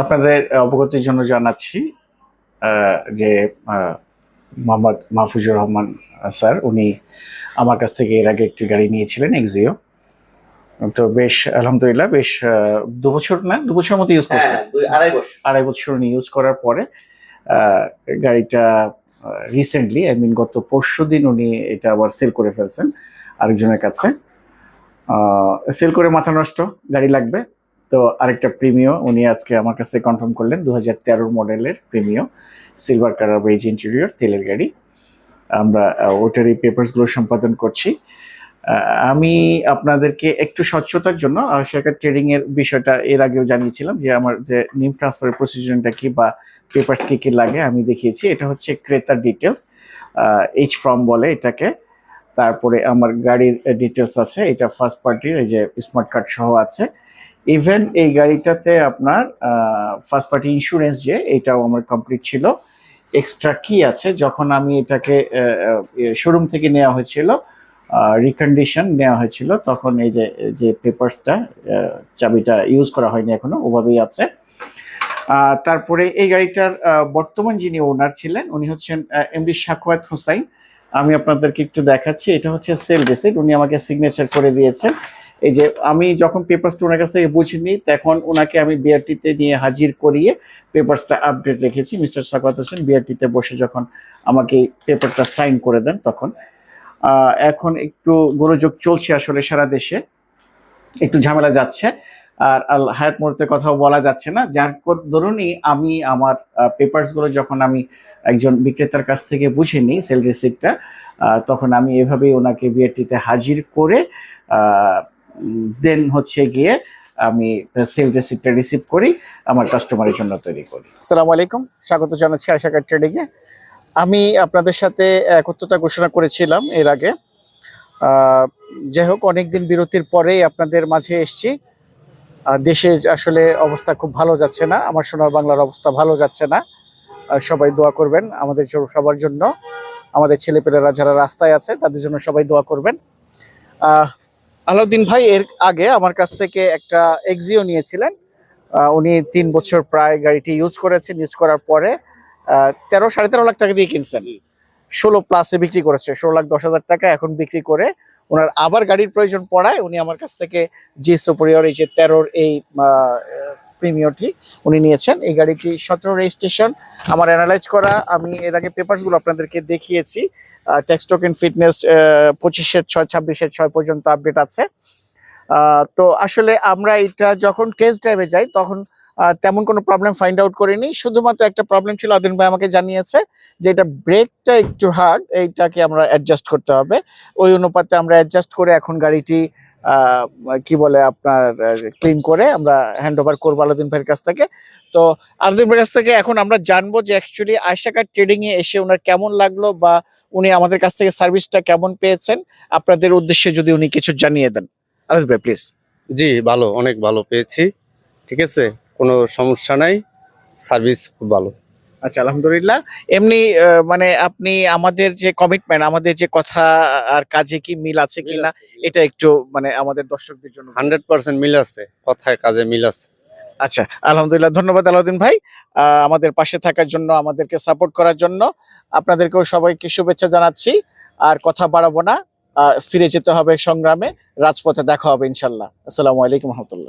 আপনাদের অবগতির জন্য জানাচ্ছি যে মোহাম্মদ মাহফুজুর রহমান স্যার উনি আমার কাছ থেকে এর আগে একটি গাড়ি নিয়েছিলেন এক্সিও। তো বেশ আলহামদুলিল্লাহ বেশ 2 বছর না 2 বছরের মতো ইউজ করছেন। 2.5 বছর উনি ইউজ করার পরে গাড়িটা রিসেন্টলি গত পরশুদিন উনি এটা আবার সেল করে ফেলছেন আরেকজনের কাছে। সেল করে মাথা নষ্ট, গাড়ি লাগবে। তো আরেকটা প্রিমিও উনি আজকে আমার কাছ থেকে কনফার্ম করলেন, 2013 মডেলের Premio, silver colour beige interior, তেলের গাড়ি। আমরা ওটারই পেপারসগুলো সম্পাদন করছি। আমি আপনাদেরকে একটু স্বচ্ছতার জন্য শেয়ার ট্রেডিং এর বিষয়টা এর আগেও জানিয়েছিলাম যে আমার যে নিম ট্রান্সফারের প্রসিডিউরটা কি বা পেপারস কি কি লাগে আমি দেখিয়েছি। এটা হচ্ছে ক্রেতার ডিটেলস, এইচ ফর্ম বলে এটাকে। তারপরে আমার গাড়ির ডিটেলস আছে, এটা ফার্স্ট পার্টির, এই যে স্মার্ট কার্ড সহ আছে। ইভেন এই গাড়িটাতে আপনার ফার্স্ট পার্টি ইন্স্যুরেন্স যে এটাও আমার কমপ্লিট ছিল। এক্সট্রা কি আছে, যখন আমি এটাকে শোরুম থেকে নেওয়া হয়েছিল, রিকন্ডিশন নেওয়া হয়েছিল, তখন এই যে যে পেপারসটা, চাবিটা ইউজ করা হয়নি এখনো, ওভাবেই আছে। তারপরে এই গাড়িটার বর্তমান যিনি ওনার ছিলেন উনি হচ্ছেন এমডি সাখাওয়াত হোসাইন। আমি আপনাদেরকে একটু দেখাচ্ছি, এটা হচ্ছে সেল রিসিট, উনি আমাকে সিগনেচার করে দিয়েছেন। এই যে আমি যখন পেপারসটা ওনার কাছ থেকে বুঝে নিই তখন ওনাকে আমি বিআরটিতে নিয়ে হাজির করিয়ে পেপারসটা আপডেট রেখেছি। মিস্টার সাখাওয়াত হোসেন বিআরটিতে বসে যখন আমাকে পেপারটা সাইন করে দেন তখন। এখন একটু গোলযোগ চলছে আসলে সারা দেশে, একটু ঝামেলা যাচ্ছে, আর আল হায়াত মুহূর্তের কথাও বলা যাচ্ছে না। যার দরুনই আমি আমার পেপারসগুলো যখন আমি একজন বিক্রেতার কাছ থেকে বুঝে নিই সেল রিসিপ্টটা, তখন আমি এভাবেই ওনাকে বিআরটিতে হাজির করে দেন হচ্ছে গিয়ে আমি সেল রিসিপ্টটা রিসিভ করি, আমার কাস্টমারের জন্য তৈরি করি। আসসালামু আলাইকুম, স্বাগত জানাচ্ছি আয়েশা কার ট্রেডিংয়ে। আমি আপনাদের সাথে একত্রতা ঘোষণা করেছিলাম এর আগে। যাই হোক, অনেকদিন বিরতির পরেই আপনাদের মাঝে এসছি। দেশের আসলে অবস্থা খুব ভালো যাচ্ছে না, আমার সোনার বাংলার অবস্থা ভালো যাচ্ছে না। সবাই দোয়া করবেন আমাদের সবার জন্য, আমাদের ছেলেপেলেরা যারা রাস্তায় আছে তাদের জন্য সবাই দোয়া করবেন। আলাউদ্দিন ভাই এর আগে আমার কাছ থেকে একটা এক্সিও নিয়েছিলেন। উনি 3 বছর প্রায় গাড়িটি ইউজ করেছেন। ইউজ করার পরে 13-13.5 লাখ টাকা দিয়ে কিনছেন, 16+ বিক্রি করেছে, 16,10,000 টাকা এখন বিক্রি করে ওনার আবার গাড়ির প্রয়োজন পড়ায় উনি আমার কাছ থেকে জি সুপিরিয়র এই যে 13 এই প্রিমিয়রটি উনি নিয়েছেন। এই গাড়িটি 17 রেজিস্ট্রেশন, আমার অ্যানালাইজ করা, আমি এর আগে পেপারসগুলো আপনাদেরকে দেখিয়েছি। ট্যাক্স টোকেন ফিটনেস 25/6, 26/6 পর্যন্ত আপডেট আছে। তো আসলে আমরা এটা যখন টেস্ট ড্রাইভে যাই তখন তেমন কোনো প্রবলেম ফাইন্ড আউট করিনি। শুধুমাত্র একটা প্রবলেম ছিল, আদিন ভাই আমাকে জানিয়েছে যে এটা ব্রেকটা একটু হার্ড, এইটাকে আমরা অ্যাডজাস্ট করতে হবে। ওই অনুপাতে আমরা অ্যাডজাস্ট করে এখন গাড়িটি কি বলে আপনার ক্লিন করে আমরা হ্যান্ড ওভার করবো আলাউদ্দিন ভাইয়ের কাছ থেকে। তো আলাউদ্দিন ভাইয়ের কাছ থেকে এখন আমরা জানবো যে অ্যাকচুয়ালি আয়েশা কার ট্রেডিংয়ে এসে ওনার কেমন লাগলো বা উনি আমাদের কাছ থেকে সার্ভিসটা কেমন পেয়েছেন, আপনাদের উদ্দেশ্যে যদি উনি কিছু জানিয়ে দেন। আলাউদ্দিন ভাই প্লিজ। জি, ভালো, অনেক ভালো পেয়েছি। ঠিক আছে, কোনো সমস্যা নাই, সার্ভিস খুব ভালো। আচ্ছা, আলহামদুলিল্লাহ। এমনি মানে আপনি আমাদের যে কমিটমেন্ট, আমাদের যে কথা আর কাজে কি মিল আছে কিনা, এটা একটু মানে আমাদের দর্শকদের জন্য 100% মিল আছে, কথায় কাজে মিল আছে। আচ্ছা, আলহামদুলিল্লাহ, ধন্যবাদ আলাউদ্দিন ভাই আমাদের পাশে থাকার জন্য, আমাদেরকে সাপোর্ট করার জন্য। আপনাদেরকেও সবাইকে শুভেচ্ছা জানাচ্ছি। আর কথা বাড়াবো না, ফিরে যেতে হবে সংগ্রামে, রাজপথে দেখা হবে ইনশাল্লাহ। আসসালামু আলাইকুম রহমতুল্লাহ।